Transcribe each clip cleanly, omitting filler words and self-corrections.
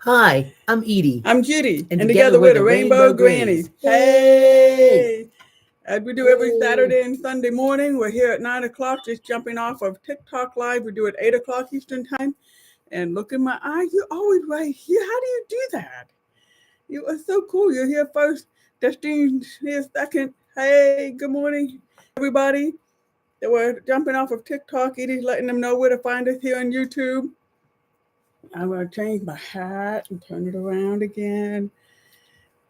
Hi, I'm Edie, I'm Judy, and and together together we're we're the the Rainbow Rainbow Grannies. Grannies. Hey! Hey! As we do every Hey! Saturday and Sunday morning, we're here at 9 o'clock, just jumping off of TikTok Live. We do it 8 o'clock Eastern Time. And look in my eye, you're always right here. How do you do that? You are so cool. You're here first. Destine's here second. Hey, good morning, everybody. We're jumping off of TikTok. Edie's letting them know where to find us here on YouTube. I'm going to change my hat and turn it around again.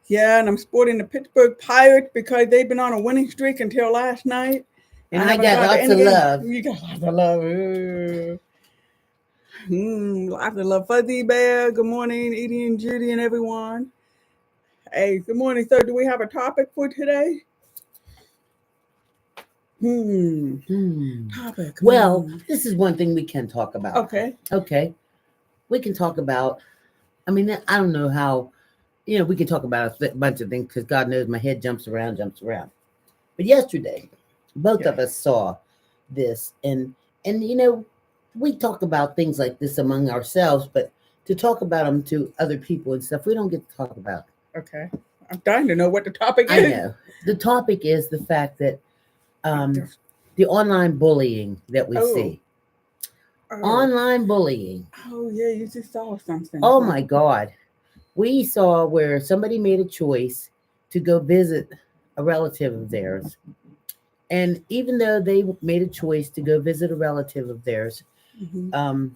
Yeah, and I'm sporting the Pittsburgh Pirates because they've been on a winning streak until last night. And I I haven't got got to lots any of game. love. You got lots of love. Lots of love. Fuzzy Bear, good morning, Edie and Judy and everyone. Hey, good morning. So, do we have a topic for today? Hmm. Hmm. Topic. Well, this is one thing we can talk about. Okay. Okay, we can talk about. I mean, I don't know how. We can talk about a bunch of things because God knows my head jumps around. But yesterday, both Yeah. of us saw this, and we talk about things like this among ourselves, but to talk about them to other people and stuff, we don't get to talk about. Okay. I'm dying to know what the topic I is. know the topic is the fact that the online bullying that we Oh. see. Oh. Online bullying. Oh, yeah, you just saw something. Oh my God. We saw where somebody made a choice to go visit a relative of theirs. And even though they made a choice to go visit a relative of theirs, Mm-hmm. um,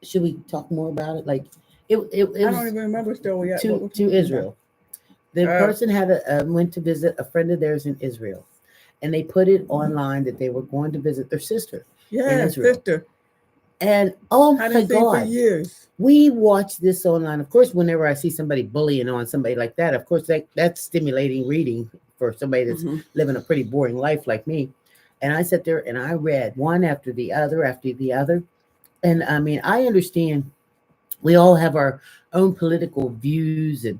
should we talk more about it? Like it I was don't even remember still yet what to we're to talking about. Israel. The person had went to visit a friend of theirs in Israel, and they put it online that they were going to visit their sister in Yeah, Israel. sister. And oh my Hadn't seen for God, years. we watch this online. Of course, whenever I see somebody bullying on somebody like that, of course that's stimulating reading for somebody that's Mm-hmm. living a pretty boring life like me. And I sat there and I read one after the other. And I mean, I understand we all have our own political views and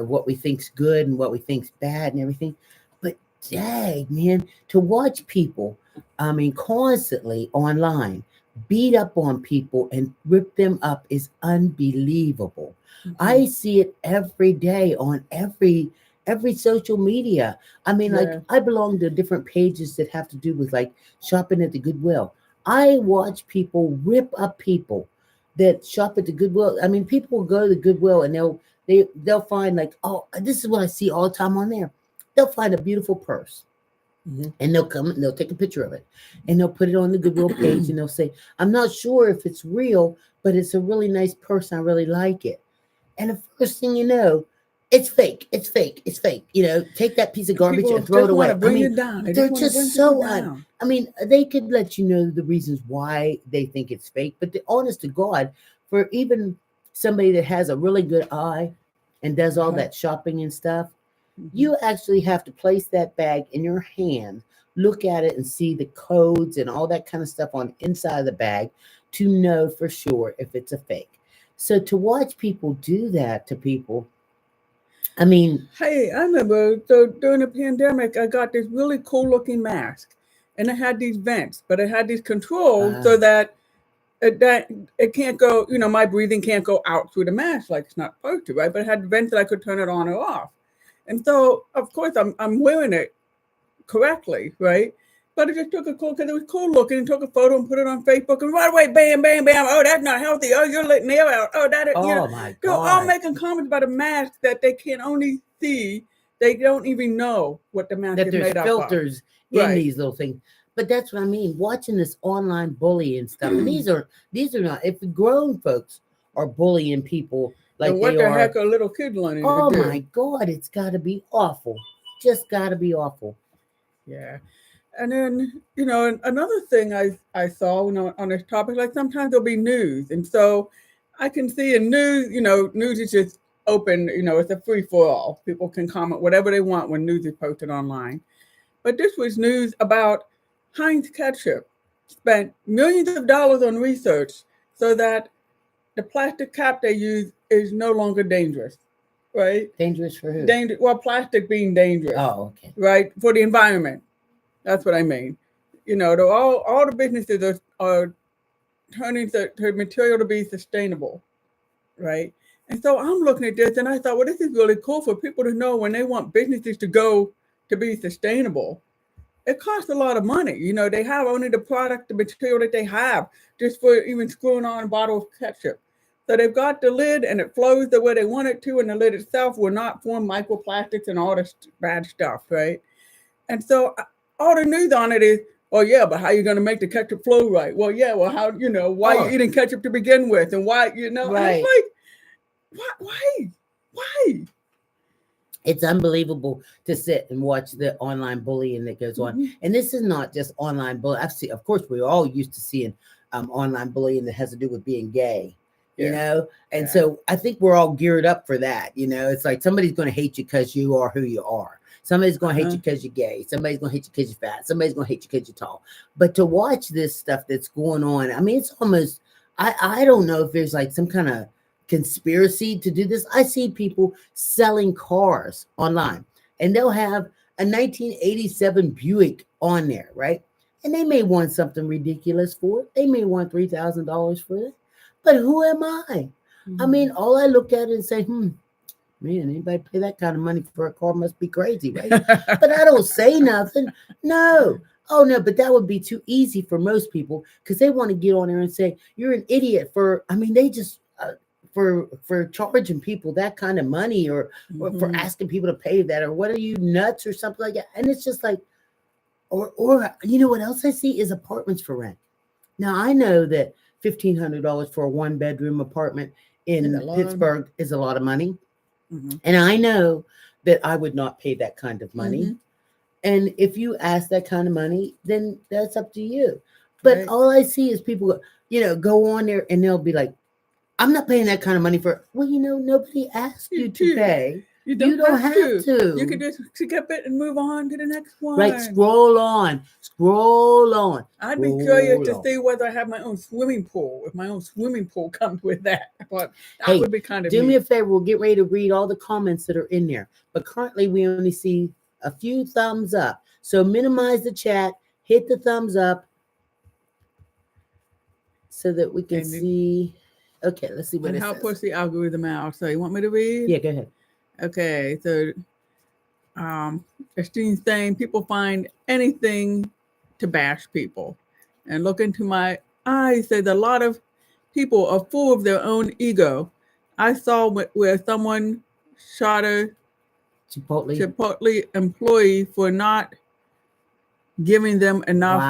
what we think's good and what we think's bad and everything. But dang, man, to watch people, I mean, constantly online beat up on people and rip them up is unbelievable. Mm-hmm. I see it every day on every social media. I mean, like, Yeah. I belong to different pages that have to do with like shopping at the Goodwill. I watch people rip up people that shop at the Goodwill. I mean, people will go to the Goodwill and they'll find, like, oh, this is what I see all the time on there. They'll find a beautiful purse Mm-hmm. and they'll come and they'll take a picture of it and they'll put it on the Goodwill page and they'll say, I'm not sure if it's real, but it's a really nice purse. I really like it. And the first thing you know, it's fake. It's fake. It's fake. Take that piece of garbage People and throw it just want away. to I bring mean, you down. They they're just want to bring just people so down. I mean, they could let you know the reasons why they think it's fake, but the honest to God, for even somebody that has a really good eye and does all Uh-huh. that shopping and stuff, Mm-hmm. you actually have to place that bag in your hand, look at it and see the codes and all that kind of stuff on the inside of the bag to know for sure if it's a fake. So to watch people do that to people, I mean, Hey, I remember so during the pandemic, I got this really cool looking mask, and it had these vents, but it had these controls uh, so that it can't go. My breathing can't go out through the mask like it's not supposed to, right? But it had vents that I could turn it on or off, and so of course I'm wearing it correctly, right? But it just took a cool because it was cool looking and took a photo and put it on Facebook and right away, bam, bam, bam. Oh, that's not healthy. Oh, you're letting air out. Oh, oh my they're all God, making comments about a mask that they can only see. They don't even know what the mask that is there's made up of. filters in Right. these little things. But that's what I mean. Watching this online bullying stuff, and these are not. If the grown folks are bullying people Then like what they the are, heck are little kids learning to oh do? my God, it's got to be awful. Just got to be awful. Yeah. And then, another thing I saw on this topic, like sometimes there'll be news. And so I can see in news, news is just open, it's a free for all. People can comment whatever they want when news is posted online. But this was news about Heinz ketchup spent millions of dollars on research so that the plastic cap they use is no longer dangerous, right? Dangerous for who? Well, plastic being dangerous, Oh, okay. right? For the environment. That's what I mean. All the businesses are turning the material to be sustainable, right? And so I'm looking at this and I thought, well, this is really cool for people to know when they want businesses to go to be sustainable. It costs a lot of money. You know, they have only the product, the material that they have just for even screwing on a bottle of ketchup. So they've got the lid and it flows the way they want it to, and the lid itself will not form microplastics and all this bad stuff, right? And so all the news on it is, oh yeah, but how are you going to make the ketchup flow right? Well, yeah, well, how, why are you Oh, eating ketchup to begin with? And why, and it's right. like, why? It's unbelievable to sit and watch the online bullying that goes on. Mm-hmm. And this is not just online bullying. I've seen, of course, we're all used to seeing online bullying that has to do with being gay, you Yeah. know? And Yeah. so I think we're all geared up for that. You know, it's like somebody's going to hate you because you are who you are. Somebody's going to hate you because you're gay. Somebody's going to hate you because you're fat. Somebody's going to hate you because you're tall. But to watch this stuff that's going on, I mean, it's almost, I don't know if there's like some kind of conspiracy to do this. I see people selling cars online and they'll have a 1987 Buick on there, right? And they may want something ridiculous for it. They may want $3,000 for it. But who am I? I mean, all I look at it and say, man, anybody pay that kind of money for a car must be crazy, right? But I don't say nothing. No. Oh, no, but that would be too easy for most people because they want to get on there and say, you're an idiot they just, for charging people that kind of money or for asking people to pay that, or what are you, nuts or something like that? And it's just like, or you know what else I see is apartments for rent. Now I know that $1,500 for a 1-bedroom apartment in Pittsburgh is a lot of money. And I know that I would not pay that kind of money. And if you ask that kind of money, then that's up to you. But all I see is people, go on there and they'll be like, I'm not paying that kind of money for. Well, nobody asked you to pay. You don't have to. You can just skip it and move on to the next one. Right, scroll on. I'd be curious to see whether I have my own swimming pool. If my own swimming pool comes with that, but that would be kind of. Do me a favor. We'll get ready to read all the comments that are in there. But currently, we only see a few thumbs up. So minimize the chat. Hit the thumbs up so that we can see. Okay, let's see what it says. Help push the algorithm out. So you want me to read? Yeah, go ahead. Okay, so Christine's saying people find anything to bash people. And look into my eyes, says a lot of people are full of their own ego. I saw where someone shot a Chipotle employee for not giving them enough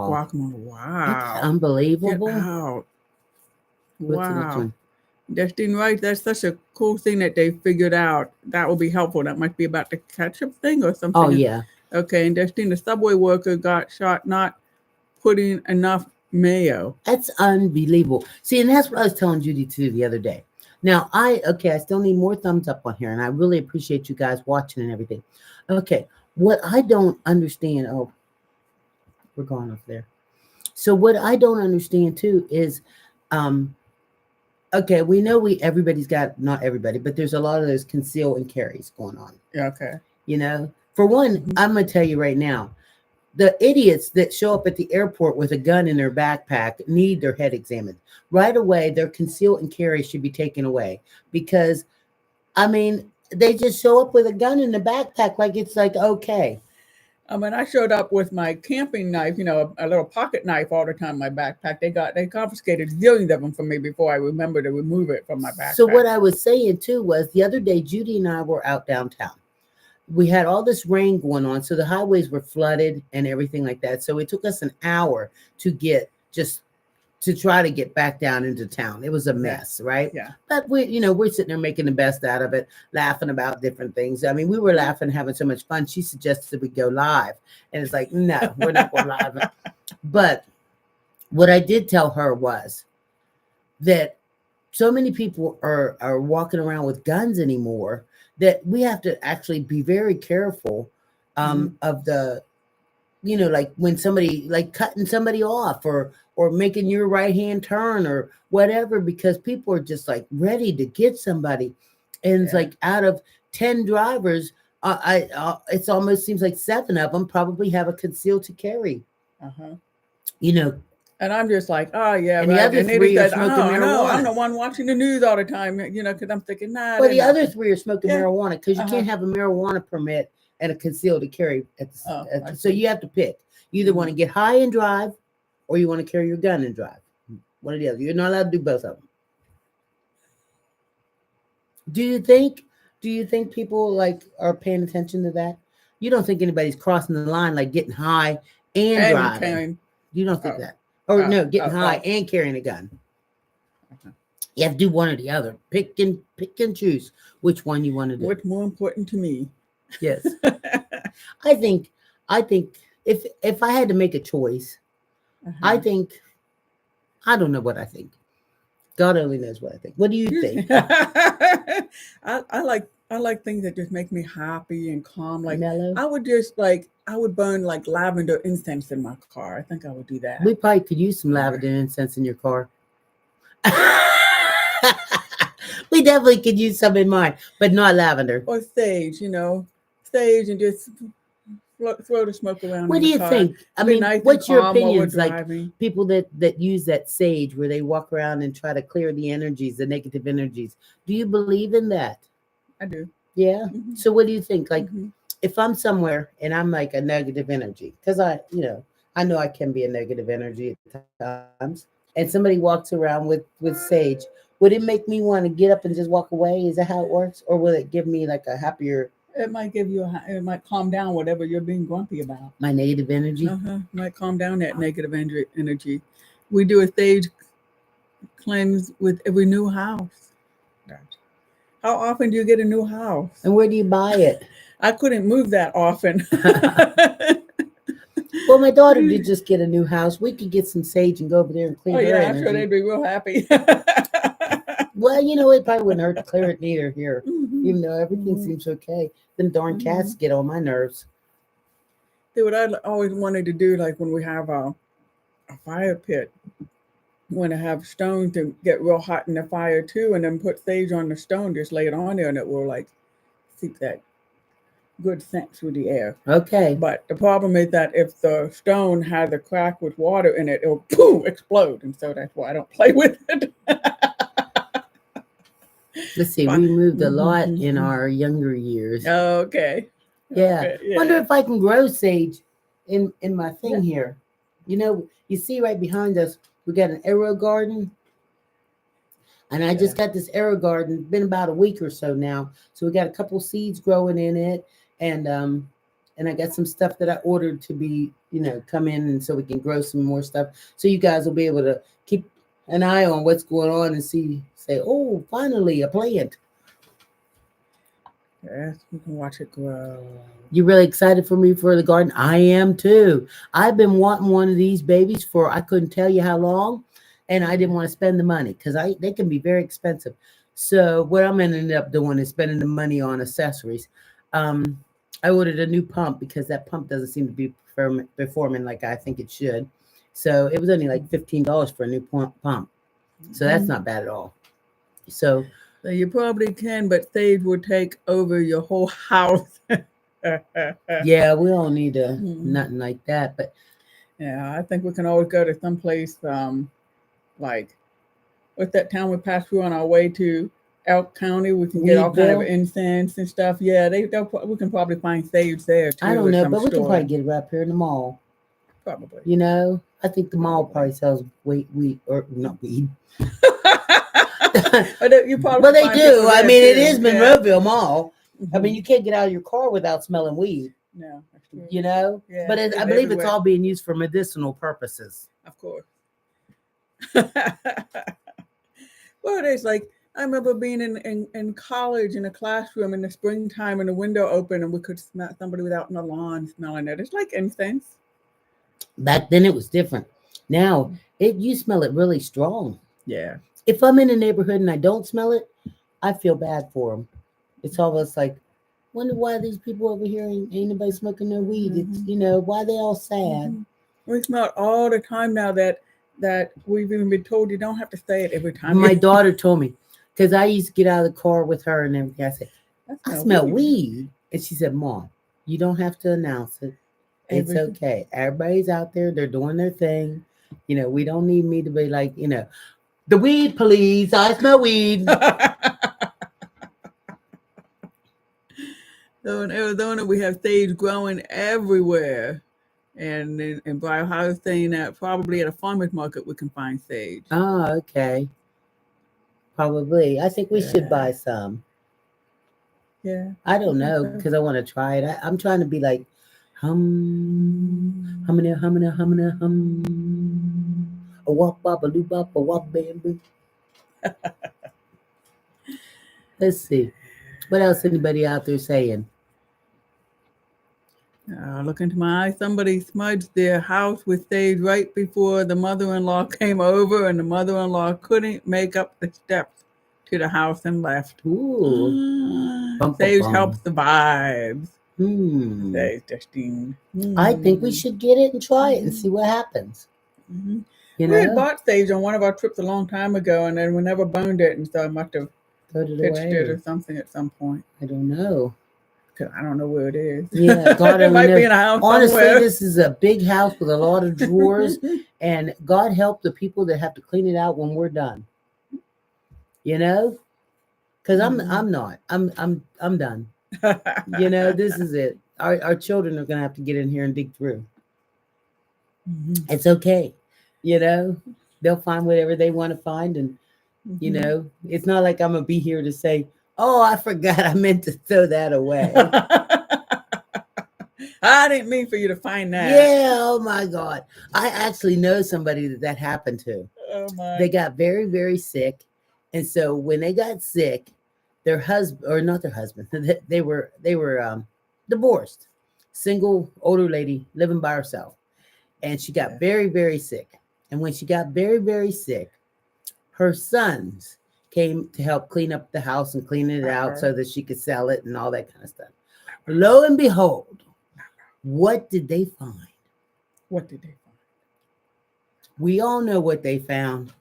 guacamole. Wow. That's unbelievable. Get out. Wow. Destiny, right? That's such a cool thing that they figured out. That will be helpful. That might be about the ketchup thing or something. Oh, yeah. Okay. And Destiny, the subway worker got shot not putting enough mayo. That's unbelievable. See, and that's what I was telling Judy too the other day. Now, I still need more thumbs up on here, and I really appreciate you guys watching and everything. Okay. What I don't understand, we're going off there. So what I don't understand too is, okay, we know everybody's got, not everybody, but there's a lot of those conceal and carries going on. Yeah, okay. For one, I'm going to tell you right now, the idiots that show up at the airport with a gun in their backpack need their head examined. Right away, their conceal and carry should be taken away because, they just show up with a gun in the backpack like it's like, okay. I showed up with my camping knife, a little pocket knife all the time in my backpack. They confiscated zillions of them from me before I remember to remove it from my backpack. So what I was saying too was the other day, Judy and I were out downtown. We had all this rain going on. So the highways were flooded and everything like that. So it took us an hour to try to get back down into town. It was a mess, right? Yeah. But we're sitting there making the best out of it, laughing about different things. We were laughing, having so much fun. She suggested we go live. And it's like, no, we're not going live. But what I did tell her was that so many people are walking around with guns anymore that we have to actually be very careful of the, like when somebody, like cutting somebody off or making your right hand turn or whatever, because people are just like ready to get somebody. And it's like out of 10 drivers, it almost seems like 7 of them probably have a concealed to carry. And I'm just like, oh yeah, And the right. other And Nita three are says, smoking oh no, I'm marijuana. the one watching the news all the time, because I'm thinking, nah, Well, they're the not. other three are smoking Yeah. marijuana because you Uh-huh. can't have a marijuana permit and a concealed to carry Oh, I so see. you have to pick. You either want to get high and drive, or you want to carry your gun and drive. One or the other. You're not allowed to do both of them. Do you think? Do you think people like are paying attention to that? You don't think anybody's crossing the line like getting high and And driving? carrying. You don't think Oh, that? Or oh, no, getting oh, high oh. and carrying a gun. Okay. You have to do one or the other. Pick and choose which one you want to do. What's more important to me? Yes. I think if I had to make a choice, I Uh-huh. think I don't know what I think. God only knows what I think. What do you think? I like things that just make me happy and calm. Like Mellow? I would burn like lavender incense in my car. I think I would do that. We probably could use some Okay. lavender incense in your car. We definitely could use some in mine, but not lavender. Or sage, sage and just throw the smoke around What in do the you car. think? I Be mean, nice and what's your calm while we're opinions? Like driving. people that use that sage where they walk around and try to clear the energies, the negative energies. Do you believe in that? I do. Yeah. Hmm. So what do you think? Like Hmm. if I'm somewhere and I'm like a negative energy, because I know I can be a negative energy at times, and somebody walks around with sage, would it make me want to get up and just walk away? Is that how it works, or will it give me like a happier It might calm down whatever you're being grumpy about. my negative energy? Might calm down that negative energy. We do a stage cleanse with every new house. How often do you get a new house? And where do you buy it? I couldn't move that often. Well, my daughter did just get a new house. We could get some sage and go over there and Oh clean her yeah, I'm sure energy. they'd be real happy. Well, it probably wouldn't hurt to clear it neither here, Hmm. even though everything Hmm. seems okay. Them darn Hmm. cats get on my nerves. See what I always wanted to do, like when we have a fire pit, want to have stones to get real hot in the fire too, and then put sage on the stone, just lay it on there, and it will like keep that good scent through the air. Okay. But the problem is that if the stone has a crack with water in it, it'll boom explode, and so that's why I don't play with it. Let's see. Fine. We moved a lot in Mhm. our younger years. Okay. Yeah. Okay. Wonder Yeah. if I can grow sage in my Yeah. thing here. You see right behind us, we got an arrow garden. And I Yeah. just got this arrow garden, been about a week or so now. So we got a couple seeds growing in it, and I got some stuff that I ordered to be, come in and so we can grow some more stuff. So you guys will be able to keep an eye on what's going on and say, oh, finally a plant. Yes, we can watch it grow. You really excited for me for the garden? I am too. I've been wanting one of these babies for I couldn't tell you how long, and I didn't want to spend the money because they can be very expensive. So what I'm gonna end up doing is spending the money on accessories. Um, I ordered a new pump because that pump doesn't seem to be performing like I think it should. So it was only like $15 for a new pump. So that's not bad at all. So So you probably can, but sage would take over your whole house. yeah, we don't need Mm. nothing like that. But Yeah, I think we can always go to some place like what's that town we passed through on our way to Elk County? We can get all kind of Weedville, incense and stuff. Yeah, we can probably find sage there I too don't at know, some but we can store. probably get it up here in the mall. Probably. I think the mall Probably. probably sells weed or not weed. You probably Well, they find do. people I there mean, it too. is Yeah. Monroeville Mall. I mean, Mhm. you can't get out of your car without smelling weed. No, that's true. Yeah, But it's I believe it's everywhere. all being used for medicinal purposes. Of course. Well, it's like I remember being in college in a classroom in the springtime and the window open and we could smell somebody was out on the lawn smelling it. It's like incense. Back then, it was different. Now, you smell it really strong. Yeah. If I'm in a neighborhood and I don't smell it, I feel bad for them. It's almost like, wonder why these people over here ain't nobody smoking no weed. It's why they all sad. Mhm. We smell it all the time now that we've even been told you don't have to say it every time. My daughter told me because I used to get out of the car with her and everything. I said, I smell weed, and she said, "Mom, you don't have to announce it. It's Every- okay. Everybody's out there. They're doing their thing. We don't need me to be like, the weed, please. I smell weed. So in Arizona, we have sage growing everywhere. And in Briar House saying that probably at a farmer's market we can find sage. Oh, okay. Probably. I think we should buy some. Yeah. I don't know because I want to try it. I'm trying to be like, humming, humming, humming, hum. A wop, bop, a loop, bop, a wop, bamboo. Let's see. What else anybody out there saying? Look into my eyes. Somebody smudged their house with sage right before the mother-in-law came over, and the mother-in-law couldn't make up the steps to the house and left. Ooh. Sage helps the vibes. Says Justine. I think we should get it and try it and see what happens. We had bought sage on one of our trips a long time ago, and then we never burned it, and so I must have pitched it or something at some point. I don't know. I don't know where it is. Yeah, God, it might be in a house honestly, somewhere. this is a big house with a lot of drawers, and God help the people that have to clean it out when we're done. Because I'm not. I'm done. This is it. Our children are gonna have to get in here and dig through. It's okay. They'll find whatever they want to find, and it's not like I'm gonna be here to say, "Oh, I forgot. I meant to throw that away." I didn't mean for you to find that. Yeah. Oh my God. I actually know somebody that happened to. Oh my. They got very, very sick, and so when they got sick, their husband, or not their husband, they were divorced, single older lady living by herself, and she got very, very sick. And when she got very, very sick, her sons came to help clean up the house and clean it out so that she could sell it and all that kind of stuff. Lo and behold, what did they find? What did they find? We all know what they found.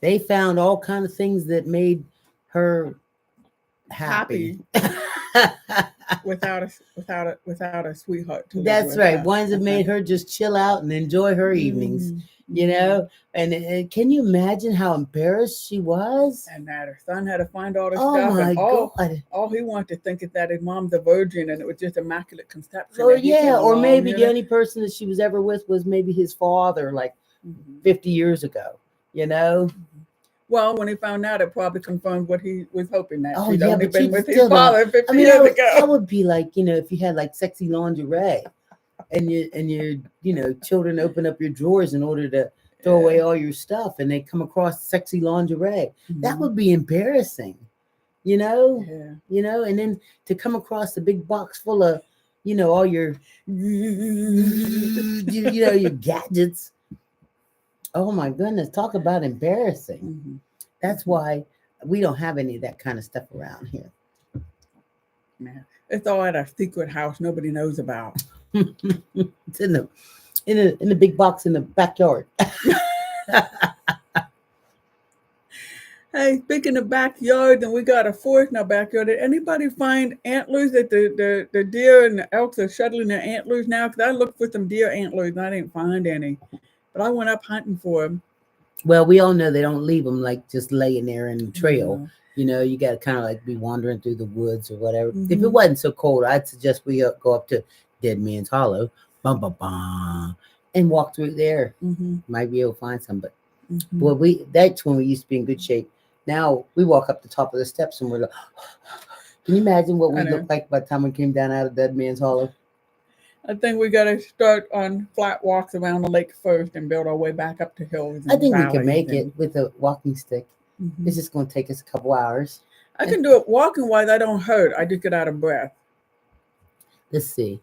They found all kind of things that made her happy. without a sweetheart. That's right. Ones that made her just chill out and enjoy her evenings. And can you imagine how embarrassed she was? And that her son had to find all this stuff. My and God. All he wanted to think is that his mom's a virgin and it was just immaculate conception. Or maybe the only person that she was ever with was maybe his father, like 50 years ago. Well, when he found out, it probably confirmed what he was hoping that she'd only been with his father 50 years ago. That would be like, if you had like sexy lingerie and your children open up your drawers in order to throw away all your stuff and they come across sexy lingerie. That would be embarrassing, and then to come across a big box full of, all your, your gadgets. Oh my goodness, talk about embarrassing. That's why we don't have any of that kind of stuff around here. Man, it's all at our secret house nobody knows about. It's in the big box in the backyard. Hey, speaking of backyard, and we got a forest in our backyard. Did anybody find antlers that the deer and the elks are shuttling their antlers now? Because I looked for some deer antlers and I didn't find any. But I went up hunting for them. Well, we all know they don't leave them like just laying there in the trail. You got to kind of like be wandering through the woods or whatever. If it wasn't so cold, I'd suggest we go up to Dead Man's Hollow, and walk through there. Might be able to find some, but well, that's when we used to be in good shape. Now we walk up the top of the steps and we're like, can you imagine what we looked like by the time we came down out of Dead Man's Hollow? I think we got to start on flat walks around the lake first and build our way back up to hills. I think we can make it with a walking stick. It's just going to take us a couple hours. I can do it walking wise. I don't hurt. I just get out of breath. Let's see.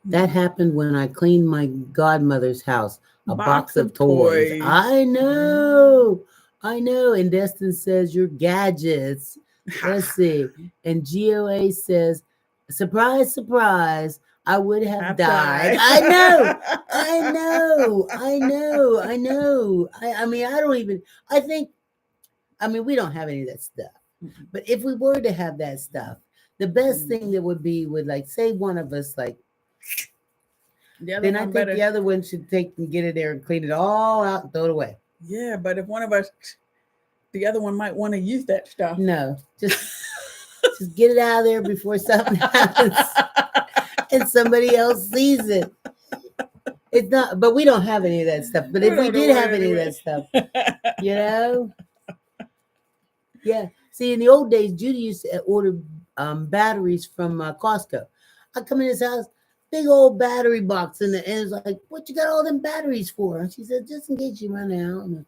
That happened when I cleaned my godmother's house. A box of toys. I know. And Destin says your gadgets. Let's see. And GOA says, surprise, surprise. I would have died. I know. I mean, we don't have any of that stuff. But if we were to have that stuff, the best thing that would be like, say one of us, like, The other Then I one think better. the other one should take and get it there and clean it all out and throw it away. Yeah, but if one of us, the other one might want to use that stuff. No, just get it out of there before something happens and somebody else sees it. It's not, but we don't have any of that stuff. But We if we don't did know have any of anyway. that stuff, you know, yeah. See, in the old days, Judy used to order batteries from Costco. I come in his house, big old battery box, and it's like, "What you got all them batteries for?" And she said, "Just in case you run out." And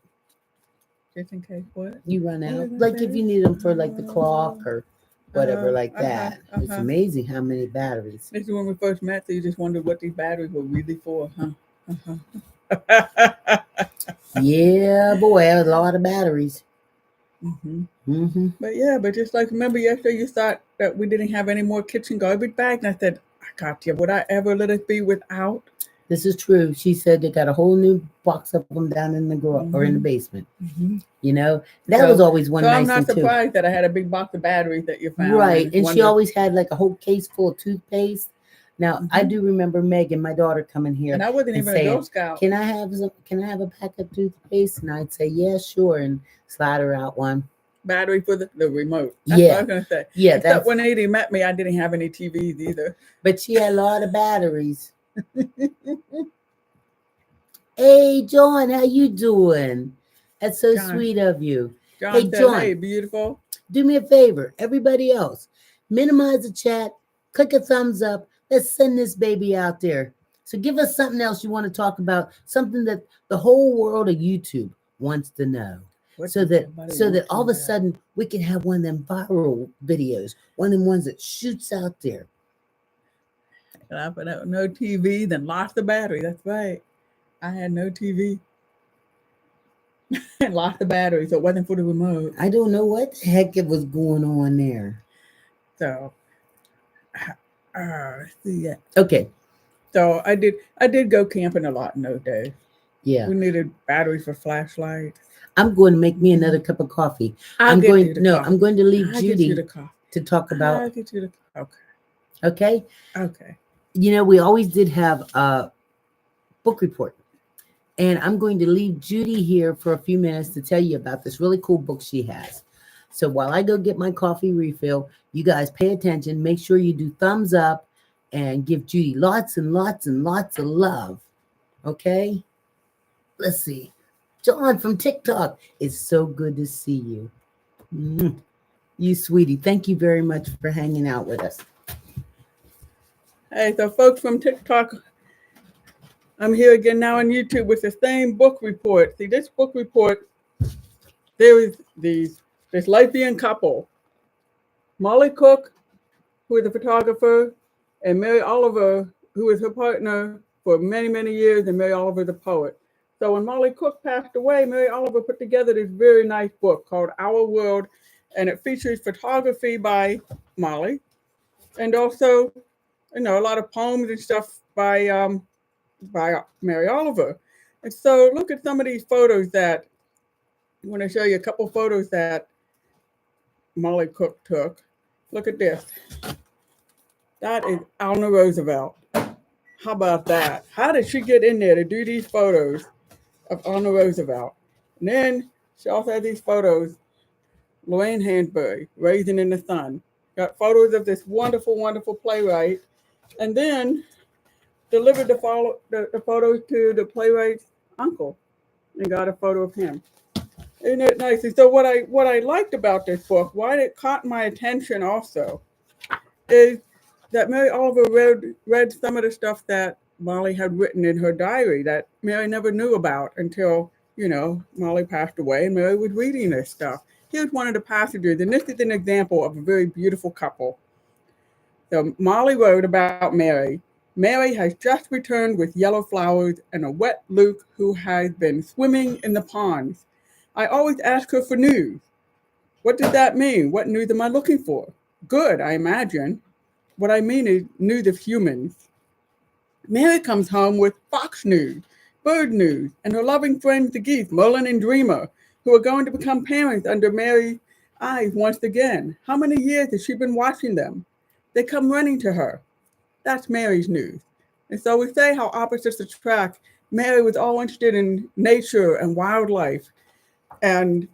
Just in case what? you run What out, is like if that? you need them for like the clock or whatever, like Uh-huh. that. It's amazing how many batteries. This is when we first met, so you just wondered what these batteries were really for, huh? Uh-huh. Yeah, boy, that was a lot of batteries. hmm Hmm. But yeah, but just like remember yesterday, you thought that we didn't have any more kitchen garbage bags, and I said, I got you. Would I ever let it be without? This is true. She said they got a whole new box of them down in the or in the hmm basement. hmm You know, that was So, always one so I'm nice not thing too. surprised that I had a big box of batteries that you found, Right, and and she wonder. always had like a whole case full of toothpaste. Now I hmm do remember Megan, my daughter, coming And here I wasn't and even a Girl saying, Scout. "Can I have some? Can I have a pack of toothpaste?" And I'd say, "Yeah, sure," and slide her out one. Battery for the remote. That's what I Yeah, was gonna say. yeah, Except that's. when Edie met me, I didn't have any TVs either. But she had a lot of batteries. Hey, John, how you doing? That's so John, sweet of you. Hey, John said, John, "Hey, beautiful." do me a favor. Everybody else, minimize the chat, click a thumbs up. Let's send this baby out there. So give us something else you want to talk about, something that the whole world of YouTube wants to know. What So does that everybody so want that to all of a know? sudden we can have one of them viral videos, one of them ones that shoots out there. And I put out no TV, then lost the battery. That's right. I had no TV and lost the battery, so it wasn't for the remote. I don't know what the heck it was going on there. So, see that. Okay. So I did go camping a lot in those days. Yeah. We needed batteries for flashlights. I'm going to make me another cup of coffee. I'll I'm get going you the no, coffee. I'm going to leave I'll get you the Judy coffee. to talk about. I'll get you the Okay. okay. You know, we always did have a book report. And I'm going to leave Judy here for a few minutes to tell you about this really cool book she has. So while I go get my coffee refill, you guys pay attention. Make sure you do thumbs up and give Judy lots and lots and lots of love. Okay? Let's see. John from TikTok. It's so good to see you. Mm. You sweetie. Thank you very much for hanging out with us. Hey, so folks from TikTok, I'm here again now on YouTube with the same book report. See, this book report, there is this lesbian couple, Molly Cook, who is a photographer, and Mary Oliver, who is her partner for many, many years, and Mary Oliver is a poet. So when Molly Cook passed away, Mary Oliver put together this very nice book called Our World, and it features photography by Molly, and also, a lot of poems and stuff by Mary Oliver. And so look at some of these photos that I want to show you a couple photos that Molly Cook took. Look at this. That is Eleanor Roosevelt. How about that? How did she get in there to do these photos of Eleanor Roosevelt? And then she also has these photos, Lorraine Hansberry, Raising in the Sun. Got photos of this wonderful, wonderful playwright. And then delivered the photos to the playwright's uncle and got a photo of him. Isn't it nice? And so what I liked about this book, why it caught my attention also, is that Mary Oliver read some of the stuff that Molly had written in her diary that Mary never knew about until, Molly passed away and Mary was reading this stuff. Here's one of the passages, and this is an example of a very beautiful couple. So Molly wrote about Mary. Mary has just returned with yellow flowers and a wet Luke who has been swimming in the ponds. I always ask her for news. What does that mean? What news am I looking for? Good, I imagine. What I mean is news of humans. Mary comes home with fox news, bird news, and her loving friends the geese, Merlin and Dreamer, who are going to become parents under Mary's eyes once again. How many years has she been watching them? They come running to her. That's Mary's news. And so we say how opposites attract. Mary was all interested in nature and wildlife, and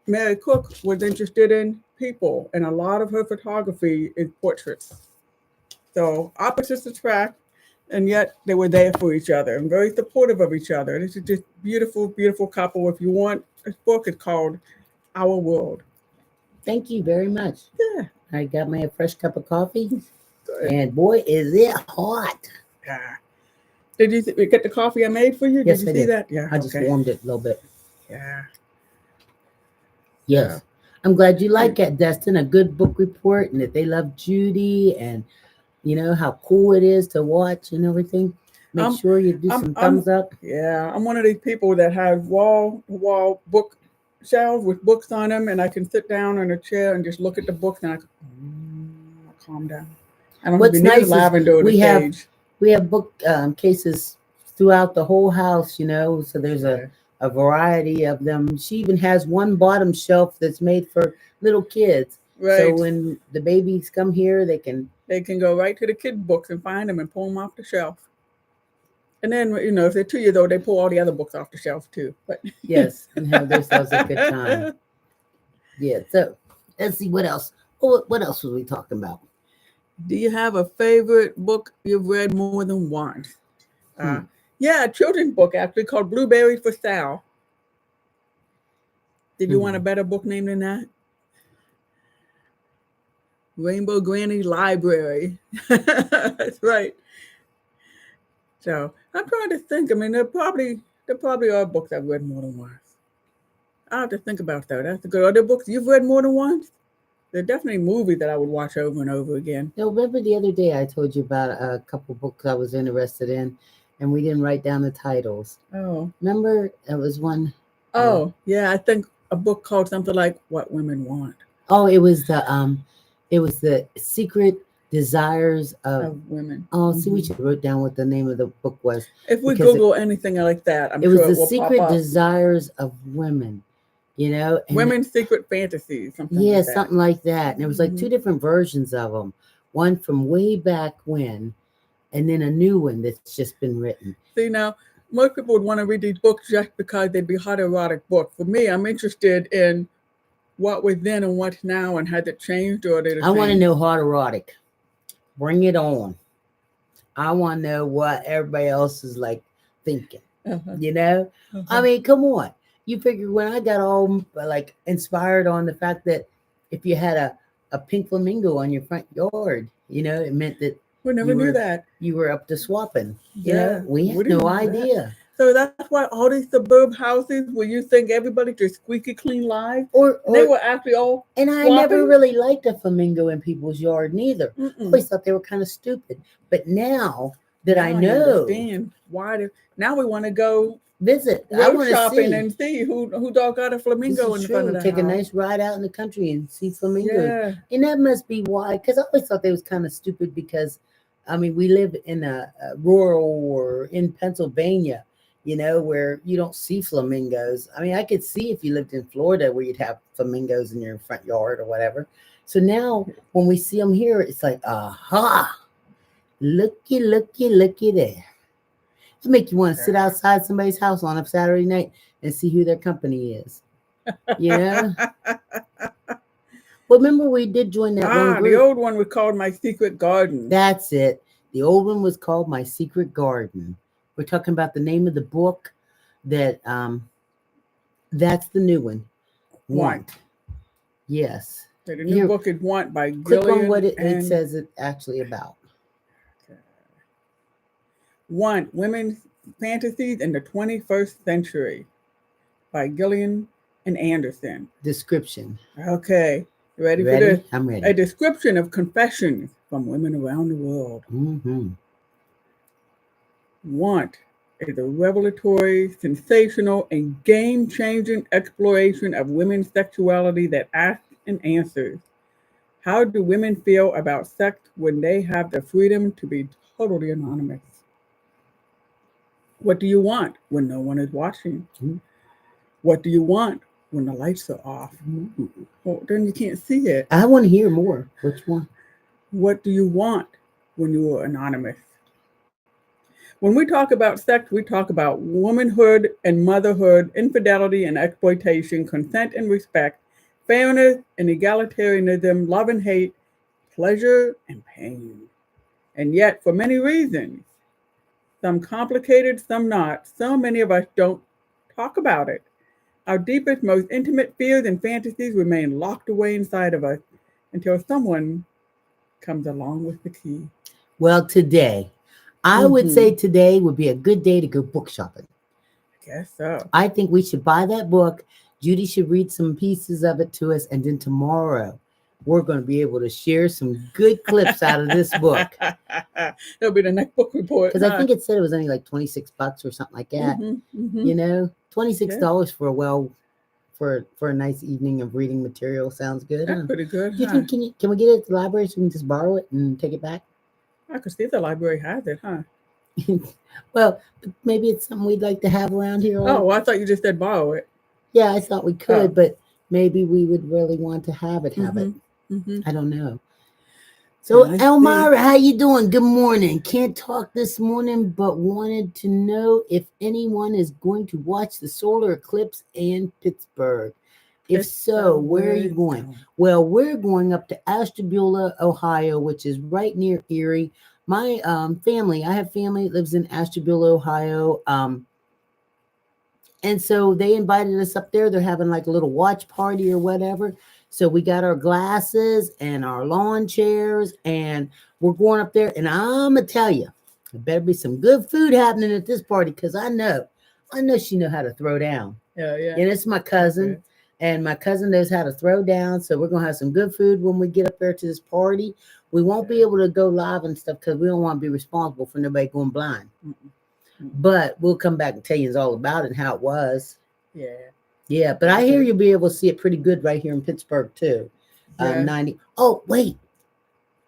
Mary Cook was interested in people, and a lot of her photography is portraits. So opposites attract, and yet they were there for each other and very supportive of each other. This is just beautiful, beautiful couple. If you want, this book is called Our World. Thank you very much. Yeah, I got my fresh cup of coffee, good. and boy, is it hot. Yeah. Did you get the coffee I made for you? Yes, Did you I see did. that? Yeah. I just okay. warmed it a little bit. Yeah. Yes. I'm glad you like it, Destin. A good book report, and that they love Judy, and you know how cool it is to watch and everything. Make sure you do some thumbs up. Yeah, I'm one of these people that have wall book shelves with books on them, and I can sit down in a chair and just look at the books, and I calm down. I don't What's even need nice a lavender is or the sage. we have book cases throughout the whole house, you know. So there's a variety of them. She even has one bottom shelf that's made for little kids. Right. So when the babies come here, they can go right to the kid books and find them and pull them off the shelf. And then, you know, if they're 2 years old, they pull all the other books off the shelf too. But yes, and have themselves a good time. Yeah. So let's see what else. What else was we talking about? Do you have a favorite book you've read more than once? Yeah, a children's book actually called Blueberries for Sal. Did you want a better book name than that? Rainbow Grannies Library. That's right. So I'm trying to think. I mean, there probably are books I've read more than once. I have to think about that. That's a good. Are there books you've read more than once? There are definitely movies that I would watch over and over again. No, remember the other day I told you about a couple books I was interested in, and we didn't write down the titles. Oh, remember it was one. Oh, yeah, I think a book called something like What Women Want. Oh, it was the Secret Desires of Women. Oh, see, we should have wrote down what the name of the book was. If we Google anything like that, I'm it sure was it the will Secret pop up. Desires of Women. You know, and Women's Secret Fantasies. Yeah, like that. something like that. And there was like two different versions of them. One from way back when, and then a new one that's just been written. See, now, most people would want to read these books just because they'd be hot erotic books. For me, I'm interested in what was then and what's now, and has it changed, or did it I want to know hot erotic. Bring it on. I want to know what everybody else is like thinking. You know? I mean, come on. You figure when I got all like inspired on the fact that if you had a pink flamingo on your front yard, you know, it meant that we never knew that you were up to swapping. You know, we had no idea. So that's why all these suburb houses where you think everybody just squeaky clean lives, or they were actually all and swapping. I never really liked a flamingo in people's yard neither. I always thought they were kind of stupid. But now that I know why now we want to go visit. I want to shopping and see who dog got a flamingo in front of the Take house. a nice ride out in the country and see flamingos. Yeah. And that must be why, because I always thought they was kind of stupid because, I mean, we live in a rural or in Pennsylvania, you know, where you don't see flamingos. I mean, I could see if you lived in Florida where you'd have flamingos in your front yard or whatever. So now when we see them here, it's like, aha, looky there. To make you want to sit outside somebody's house on a Saturday night and see who their company is. You know? Well, remember we did join that one group. The old one was called My Secret Garden. That's it. The old one was called My Secret Garden. We're talking about the name of the book that that's the new one. Want. Yes. So the new book is Want by Gillian. Click on what it says it actually about. Want, Women's Fantasies in the 21st Century by Gillian and Anderson. Description. Okay. You ready for this? I'm ready. A description of confessions from women around the world. Want is a revelatory, sensational, and game-changing exploration of women's sexuality that asks and answers. How do women feel about sex when they have the freedom to be totally anonymous? What do you want when no one is watching? What do you want when the lights are off? Well, then you can't see it. I want to hear more. Which one? What do you want when you are anonymous? When we talk about sex, we talk about womanhood and motherhood, infidelity and exploitation, consent and respect, fairness and egalitarianism, love and hate, pleasure and pain. And yet, for many reasons, some complicated, some not, so many of us don't talk about it. Our deepest, most intimate fears and fantasies remain locked away inside of us until someone comes along with the key. Well, today, I would say today would be a good day to go book shopping. I guess so. I think we should buy that book. Judy should read some pieces of it to us. And then tomorrow, we're going to be able to share some good clips out of this book. That'll be the next book report. Because I think it said it was only like $26 or something like that. You know, $26 for for a nice evening of reading material sounds good. That's pretty good. Do you think can we get it at the library so we can just borrow it and take it back? I could see if the library has it, huh? Well, maybe it's something we'd like to have around here. Oh, I thought you just said borrow it. Yeah, I thought we could, but maybe we would really want to have it. I don't know. So, Elmira, how you doing? Good morning. Can't talk this morning, but wanted to know if anyone is going to watch the solar eclipse in Pittsburgh. If so, where are you going? Well, we're going up to Ashtabula, Ohio, which is right near Erie. My family, I have family that lives in Ashtabula, Ohio. And so they invited us up there. They're having like a little watch party or whatever. So we got our glasses and our lawn chairs, and we're going up there. And I'm going to tell you, there better be some good food happening at this party because I know she know how to throw down. Yeah. And it's my cousin. Okay. And my cousin knows how to throw down. So we're going to have some good food when we get up there to this party. We won't be able to go live and stuff because we don't want to be responsible for nobody going blind. But we'll come back and tell you all about it and how it was. Yeah, but I hear you'll be able to see it pretty good right here in Pittsburgh too. 90. Oh, wait.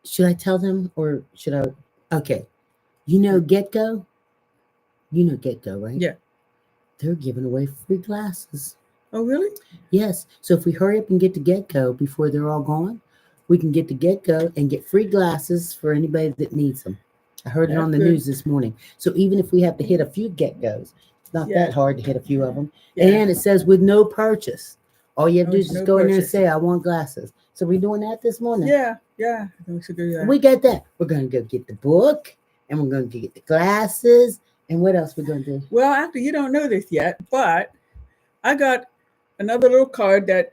Should I tell them or should I? Okay. You know GetGo? You know GetGo, right? Yeah. They're giving away free glasses. Oh, really? Yes. So if we hurry up and get to GetGo before they're all gone, we can get to GetGo and get free glasses for anybody that needs them. I heard it on the news this morning. So even if we have to hit a few GetGos, it's not that hard to hit a few of them. And it says with no purchase. All you have to do is just go in there and say, I want glasses. So we're doing that this morning. Yeah. I think we should do that. We got that. We're going to go get the book and we're going to get the glasses. And what else we're going to do? Well, actually, you don't know this yet, but I got another little card that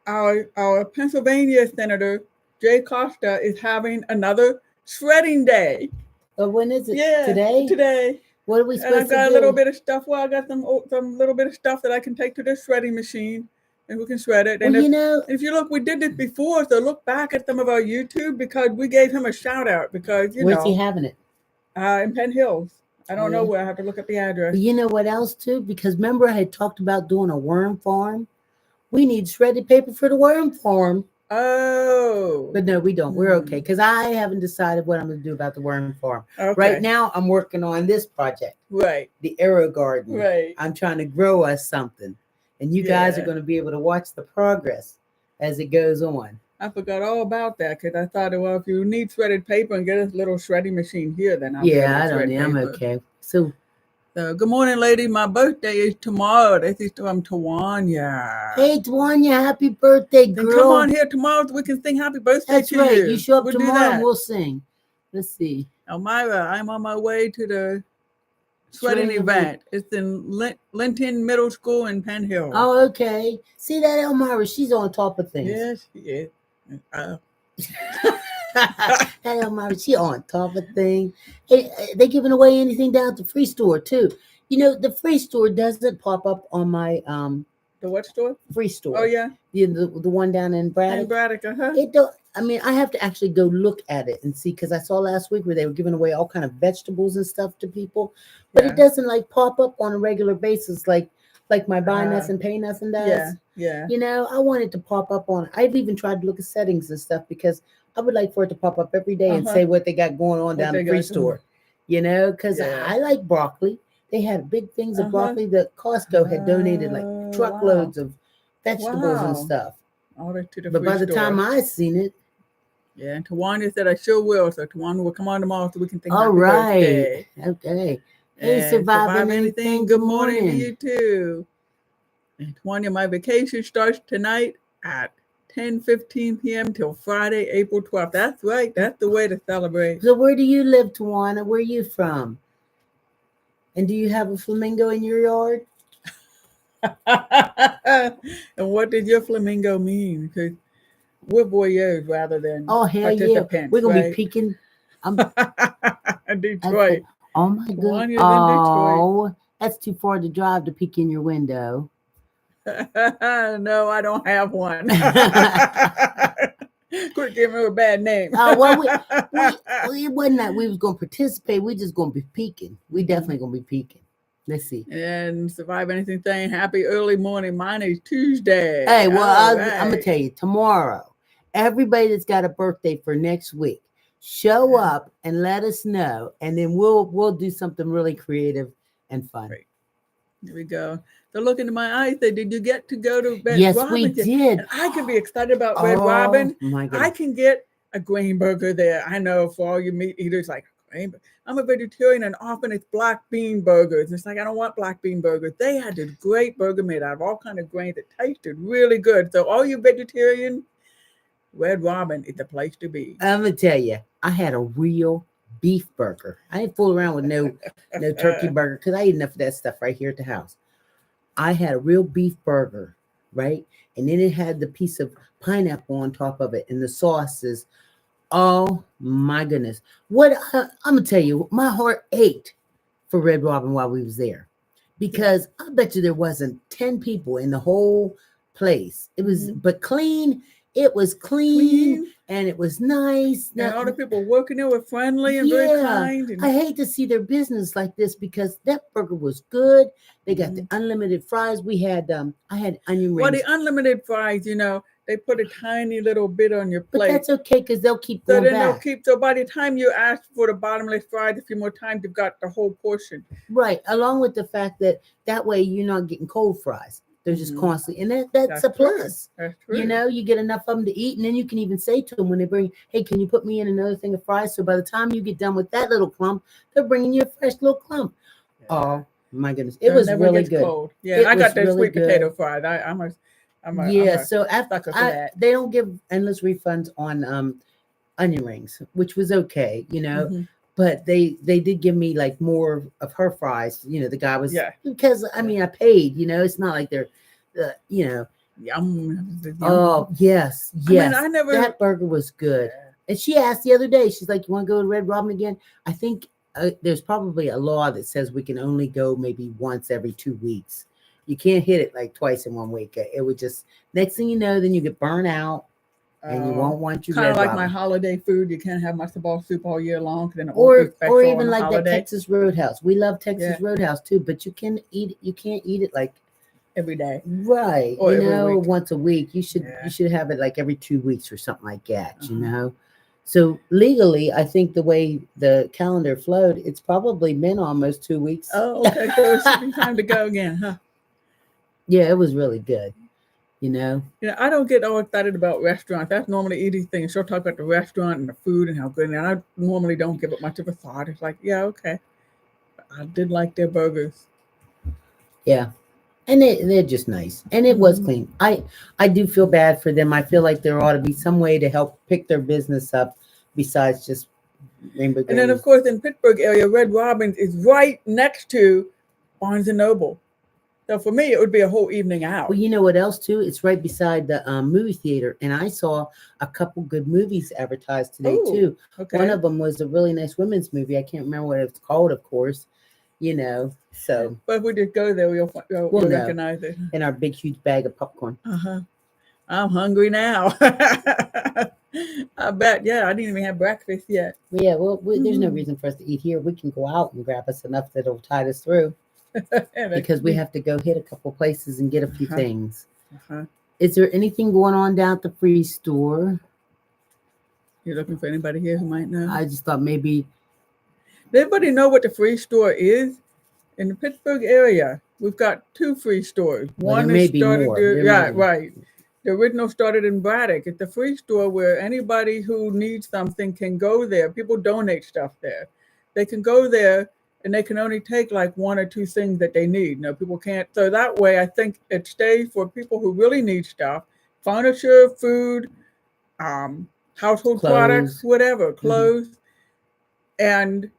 our Pennsylvania Senator Jay Costa is having another shredding day. When is it? Yeah, today. What are we supposed to do? And I got a little bit of stuff. Well, I got some little bit of stuff that I can take to the shredding machine, and we can shred it. And if you look, we did this before, so look back at some of our YouTube because we gave him a shout out because where's he having it? In Penn Hills. I don't know where. I have to look at the address. But you know what else too? Because remember I had talked about doing a worm farm. We need shredded paper for the worm farm. Oh. But no, we don't. We're okay. Because I haven't decided what I'm going to do about the worm farm. Okay. Right now, I'm working on this project. Right. The Arrow Garden. Right. I'm trying to grow us something. And you guys are going to be able to watch the progress as it goes on. I forgot all about that because I thought, well, if you need shredded paper and get a little shredding machine here, then I'll I don't know. I'm okay. So good morning, lady. My birthday is tomorrow. This is from Tawanya. Hey, Tawanya, happy birthday, girl. Then come on here tomorrow so we can sing happy birthday That's to right. you. You show up tomorrow and we'll sing. Let's see. Elmira, I'm on my way to the shredding event. It's in Linton Middle School in Penn Hill. Oh, okay. See that, Elmira? She's on top of things. Yes, she is. That Elmira, she on top of things. Hey, they giving away anything down at the free store too. You know, the free store doesn't pop up on my the what store? Free store. Oh yeah. The one down in Braddock. In Braddock, It don't. I mean, I have to actually go look at it and see because I saw last week where they were giving away all kind of vegetables and stuff to people, but it doesn't like pop up on a regular basis like my buy nothing, pay nothing does. Yeah. You know, I want it to pop up on. I've even tried to look at settings and stuff because I would like for it to pop up every day and say what they got going on down the free store. You know, because I like broccoli. They had big things of broccoli that Costco had donated, like truckloads of vegetables and stuff. All right, to the but free by the store. time I seen it, Yeah, and Tawanda said I sure will. So Tawanda will come on tomorrow so we can sing All happy right. birthday. Okay. Hey, And surviving anything? Good Good morning to morning. you too. And Tawanda, my vacation starts tonight at 10:15 p.m. till Friday, April 12th. That's right. That's the way to celebrate. So where do you live, Tawana? Where are you from? And do you have a flamingo in your yard? And what did your flamingo mean? Because we're voyeurs rather than Oh hell yeah. participants, We're gonna be right? peeking. I'm Detroit. oh my goodness. Tawanya's in Detroit. Oh, that's too far to drive to peek in your window. No, I don't have one. Quit giving her a bad name. Well, it wasn't that we was gonna participate. We just gonna be peeking. We definitely gonna be peeking. Let's see. And survive anything thing. Happy early morning. Mine is Tuesday. Hey, well, All I'm gonna right. tell you tomorrow. Everybody that's got a birthday for next week, show up and let us know, and then we'll do something really creative and fun. Great. Here we go. So look into my eyes. Say, did you get to go to Red Yes, Robin? we did. And I can be excited about Red Oh Robin. my I goodness. can get a grain burger there. I know for all you meat eaters, like grain. I'm a vegetarian, and often it's black bean burgers. It's like I don't want black bean burgers. They had this great burger made out of all kind of grains. It tasted really good. So all you vegetarians, Red Robin is the place to be. I'm gonna tell you, I had a real beef burger. I didn't fool around with no turkey burger because I eat enough of that stuff right here at the house. I had a real beef burger, right? And then it had the piece of pineapple on top of it and the sauces. Oh my goodness. I'm gonna tell you, my heart ached for Red Robin while we was there. Because I bet you there wasn't 10 people in the whole place. It was but clean. It was clean and it was nice. And all the people working there were friendly and very kind. And I hate to see their business like this because that burger was good. They got the unlimited fries. We had I had onion rings. well, the unlimited fries, they put a tiny little bit on your But plate. that's okay because they'll keep So going then back. so by the time you ask for the bottomless fries a few more times, you've got the whole portion. Right. Along with the fact that way you're not getting cold fries. They're just constantly, and that's a plus. That's true. You get enough of them to eat, and then you can even say to them when they bring, hey, can you put me in another thing of fries? So by the time you get done with that little clump, they're bringing you a fresh little clump. Yeah. Oh my goodness, it was really good. Cold. Yeah, I got those sweet potato fries. So after they don't give endless refunds on onion rings, which was okay, But they did give me like more of her fries. The guy was because I mean I paid. It's not like they're, Yum. Oh yes. I mean, that burger was good. And she asked the other day. She's like, "You want to go to Red Robin again?" I think there's probably a law that says we can only go maybe once every 2 weeks. You can't hit it like twice in 1 week. It would just next thing you know, then you get burnt out. And you won't want your kind of like Robin. My holiday food. You can't have much ball soup all year long. Then or even like that Texas Roadhouse. We love Texas Roadhouse too, but you can't eat it like every day, right? Or once a week. You should have it like every 2 weeks or something like that. So legally, I think the way the calendar flowed, it's probably been almost 2 weeks. Oh, okay. So it's time to go again, huh? Yeah, it was really good. I don't get all excited about restaurants. That's normally Edie's thing. She'll talk about the restaurant and the food and how good. And I normally don't give it much of a thought. It's like, yeah, okay. But I did like their burgers. Yeah. And they're just nice. And it was clean. I do feel bad for them. I feel like there ought to be some way to help pick their business up besides just Rainbow Grannies. And then, of course, in Pittsburgh area, Red Robin's is right next to Barnes & Noble. So for me, it would be a whole evening out. Well, you know what else, too? It's right beside the movie theater. And I saw a couple good movies advertised today, too. Okay. One of them was a really nice women's movie. I can't remember what it's called, of course. So. But if we just go there, we'll recognize it. In our big, huge bag of popcorn. Uh-huh. I'm hungry now. I bet. Yeah, I didn't even have breakfast yet. Yeah, well, there's no reason for us to eat here. We can go out and grab us enough that'll tide us through. Because we have to go hit a couple places and get a few things. Is there anything going on down at the free store? You're looking for anybody here who might know? I just thought maybe. Does everybody know what the free store is? In the Pittsburgh area, we've got 2 free stores. One is started. Right. The original started in Braddock. It's a free store where anybody who needs something can go there. People donate stuff there. They can go there and they can only take like one or two things that they need. No, people can't. So that way, I think it stays for people who really need stuff, furniture, food, um, household products, Clothes. whatever, Hmm. clothes, and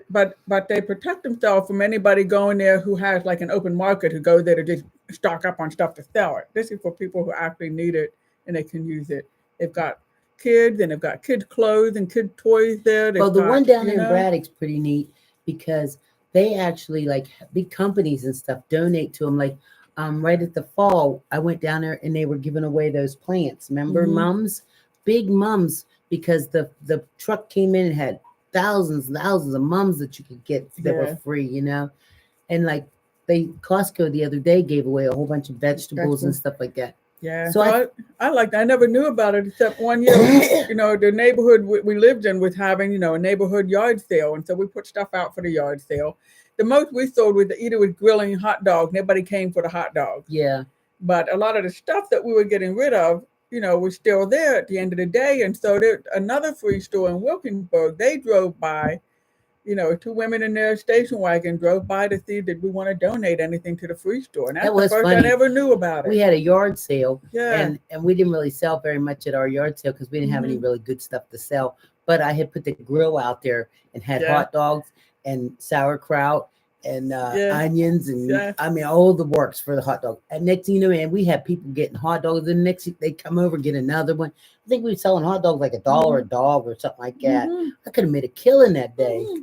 but they protect themselves from anybody going there who has like an open market who go there to just stock up on stuff to sell it. This is for people who actually need it and they can use it. They've got kids and they've got kids clothes and kid toys there. Well, They've the got, one down there in Braddock's pretty neat because they actually like big companies and stuff donate to them. Like right at the fall, I went down there and they were giving away those plants. Remember, hmm mums, big mums, because the truck came in and had thousands and thousands of mums that you could get that were yeah, free, and like they Costco the other day gave away a whole bunch of vegetables and vegetables. stuff like that. Yeah, So so I like that. I never knew about it except one year. The neighborhood we lived in was having a neighborhood yard sale, and so we put stuff out for the yard sale. The most we sold was either was grilling hot dogs. Nobody came for the hot dogs, yeah, but a lot of the stuff that we were getting rid of, was still there at the end of the day. And so there another free store in Wilkinsburg. They drove by, two women in their station wagon drove by to see did we want to donate anything to the free store. And that that's the was first I funny. ever knew about We it. had a yard sale, Yeah. and we didn't really sell very much at our yard sale because we didn't have any hmm really good stuff to sell. But I had put the grill out there and had Yeah. hot dogs and sauerkraut and Yeah. onions, and Yeah. I mean all the works for the hot dog. And next thing you know, man, we had people getting hot dogs. And next thing they come over and get another one. I think we were selling hot dogs like $1 a hmm dog or something like that. hmm I could have made a killing that day. hmm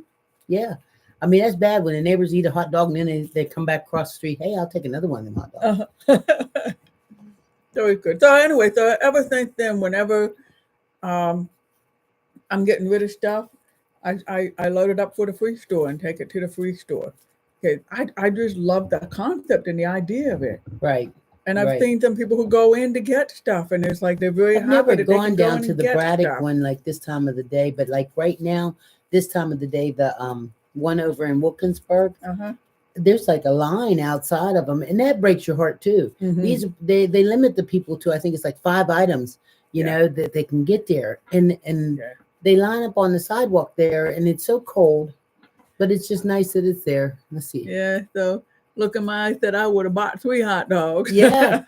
Yeah. I mean, that's bad when the neighbors eat a hot dog and then they come back across the street. Hey, I'll take another one of them hot dogs. Uh-huh. Very good. So anyway, so ever since then, whenever um, I'm getting rid of stuff, I load it up for the free store and take it to the free store. Okay, I just love the concept and the idea of it. Right. And I've Right. seen some people who go in to get stuff, and it's like they're very I've never happy that they gone can go down in to and the get Braddock stuff. one like this time of the day, but like right now, this time of the day, the one over in Wilkinsburg, Uh huh. there's like a line outside of them, and that breaks your heart too. hmm These they limit the people to, I think it's like 5 items, Yeah. that they can get there, and Yeah. they line up on the sidewalk there, and it's so cold, but it's just nice that it's there. Let's see. Yeah. So look in my eyes that I would have bought 3 hot dogs. Yeah.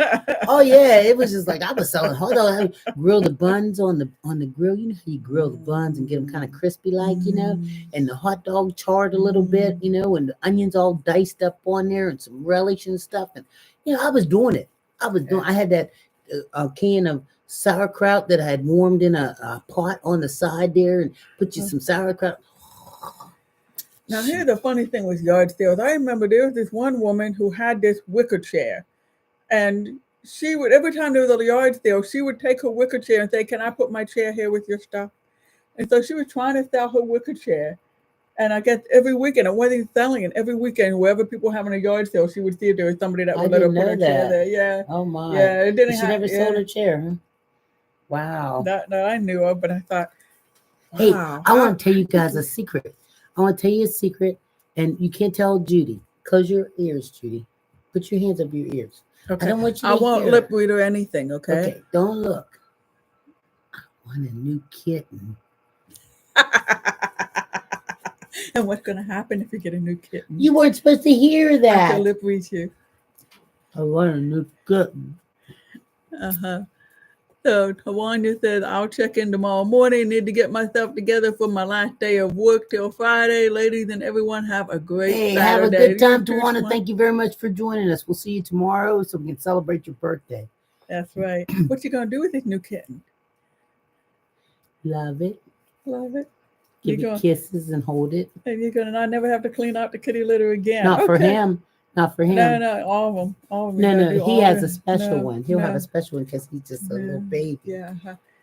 Oh yeah, it was just like I was selling hot dogs. I would grill the buns on the grill. You know how you grill the buns and get them kind of crispy, and the hot dog charred a little bit, and the onions all diced up on there and some relish and stuff. And I was doing it. I was doing. Yeah. I had that can of sauerkraut that I had warmed in a pot on the side there, and put you some sauerkraut. Now, here's the funny thing with yard sales. I remember there was this one woman who had this wicker chair, and she would, every time there was a yard sale, she would take her wicker chair and say, "Can I put my chair here with your stuff?" And so she was trying to sell her wicker chair. And I guess every weekend, it wasn't selling it. Every weekend, wherever people having a yard sale, she would see if there was somebody that I would let her didn't put know her chair that. there. Yeah, Oh my! yeah. It didn't She have, never sold yeah, her chair, huh? Wow. that I knew of, but I thought, Hey, wow, I how want to tell you guys a secret. I want to tell you a secret, and you can't tell Judy. Close your ears, Judy. Put your hands over your ears. I okay. don't want you I to won't hear. lip read or anything, okay? Okay, don't look. I want a new kitten. And what's going to happen if you get a new kitten? You weren't supposed to hear I can that. lip read you. I want a new kitten. Uh-huh. So Tawanya says, I'll check in tomorrow morning. Need to get myself together for my last day of work till Friday. Ladies and everyone, have a great Hey, have a Saturday. good time, You too, Tawana. Swan. Thank you very much for joining us. We'll see you tomorrow so we can celebrate your birthday. That's right. What you gonna do with this new kitten? Love it. Love it. Give You it go, kisses and hold it. and you're gonna not never have to clean out the kitty litter again. Not for Okay. him. Not for No, him. no, all of them. All of them. No, You gotta no, do he all has a the, special no, one. He'll have a no, special one because he's just a little no. baby. Yeah.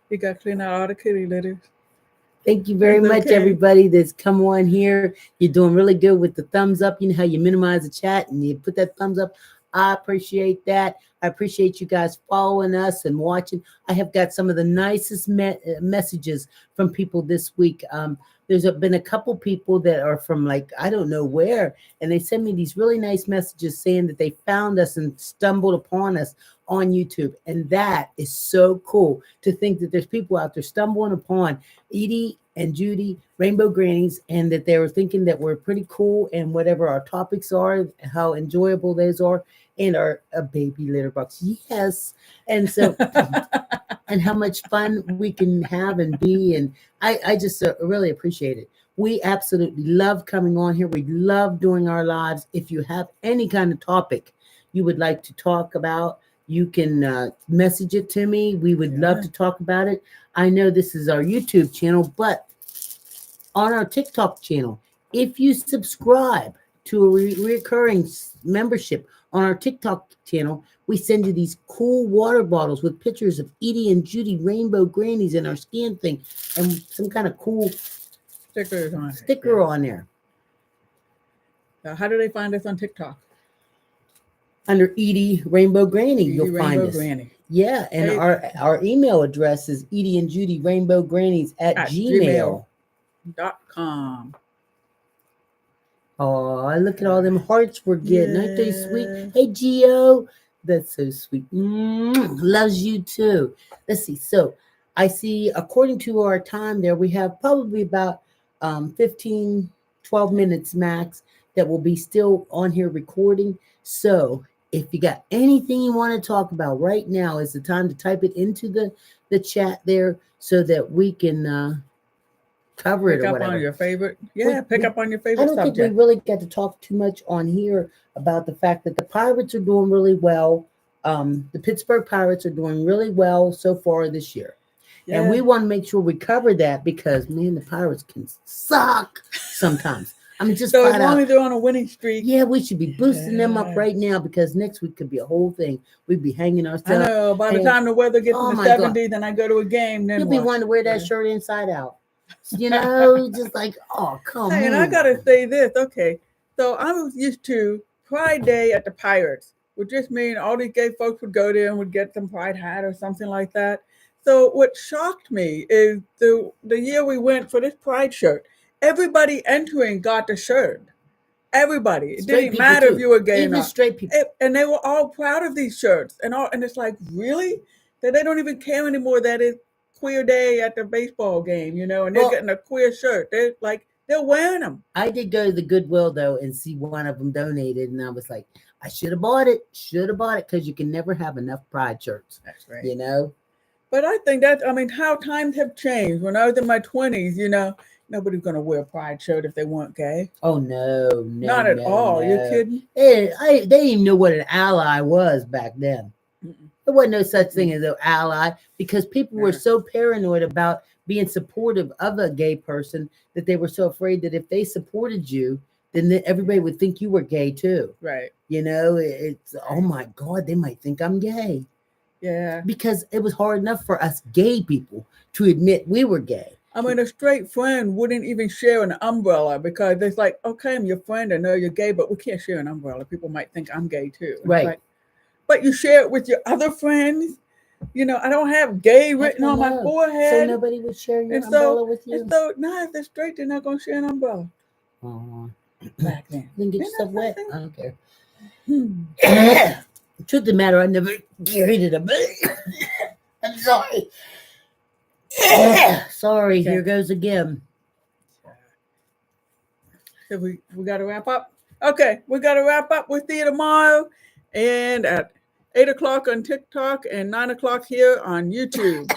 You gotta clean out all the kitty litters. Thank you very It's much, okay. everybody that's come on here. You're doing really good with the thumbs up. You know how you minimize the chat and you put that thumbs up. I appreciate that. I appreciate you guys following us and watching. I have got some of the nicest messages from people this week. There's been a couple people that are from like, I don't know where, and they send me these really nice messages saying that they found us and stumbled upon us on YouTube. And that is so cool to think that there's people out there stumbling upon Edie and Judy, Rainbow Grannies, and that they were thinking that we're pretty cool and whatever our topics are, how enjoyable those are, and our a baby litter box. Yes. And so, and how much fun we can have and be. And I just really appreciate it. We absolutely love coming on here. We love doing our lives. If you have any kind of topic you would like to talk about, you can message it to me. We would love to talk about it. I know this is our YouTube channel, but on our TikTok channel, if you subscribe to a recurring membership on our TikTok channel, we send you these cool water bottles with pictures of Edie and Judy, Rainbow Grannies in our scan thing, and some kind of cool sticker on there. How do they find us on TikTok? Under Edie Rainbow Granny, you'll Rainbow find us. Granny. Yeah, and our email address is Edie and Judy Rainbow Grannies at gmail.com. Oh, look at all them hearts we're getting. Aren't they sweet? Hey, Gio. That's so sweet. Loves you too. Let's see. So I see, according to our time there, we have probably about 15, 12 minutes max that will be still on here recording. So if you got anything you want to talk about right now, is the time to type it into the chat there so that we can cover it or whatever. Pick up on your favorite. Pick up on your favorite subject. I don't think we really got to talk too much on here about the fact that the Pirates are doing really well. The Pittsburgh Pirates are doing really well so far this year. Yeah. And we want to make sure we cover that because, man, the Pirates can suck sometimes. I mean, just so as long as they're on a winning streak. Yeah, we should be boosting them up right now because next week could be a whole thing. We'd be hanging ourselves. I know. By the time the weather gets in the 70s and I go to a game, then you'll be wanting to wear that shirt inside out. You know, just like, oh, come on. And I got to say this. Okay. So I was used to Pride Day at the Pirates, which just mean all these gay folks would go there and would get some pride hat or something like that. So what shocked me is the year we went for this pride shirt, everybody entering got the shirt. Everybody. It didn't matter if you were gay or not. Straight people. And they were all proud of these shirts. And it's like, really? That they don't even care anymore that it's queer day at the baseball game, you know, and they're getting a queer shirt. They're wearing them. I did go to the Goodwill, though, and see one of them donated. And I was like, I should have bought it. Because you can never have enough pride shirts. That's right. You know? But I think how times have changed. When I was in my 20s, you know, nobody's going to wear a pride shirt if they weren't gay. Oh, no. Not at all. No. You're kidding? They didn't even know what an ally was back then. Mm-mm. There wasn't no such thing as an ally because people were so paranoid about being supportive of a gay person that they were so afraid that if they supported you, then everybody would think you were gay too. Right. You know, it's, oh my God, they might think I'm gay. Yeah. Because it was hard enough for us gay people to admit we were gay. I mean, a straight friend wouldn't even share an umbrella because it's like, okay, I'm your friend. I know you're gay, but we can't share an umbrella. People might think I'm gay too. Right. But you share it with your other friends. You know, I don't have gay written on my forehead. So nobody would share your umbrella with you? And so, if they're straight, they're not going to share an umbrella. Back then. Then get yourself wet. I don't care. Truth of the matter, I never carried it. I'm sorry. Sorry, okay. Here goes again. So we got to wrap up? Okay, we got to wrap up. We'll see you tomorrow and at 8 o'clock on TikTok and 9 o'clock here on YouTube.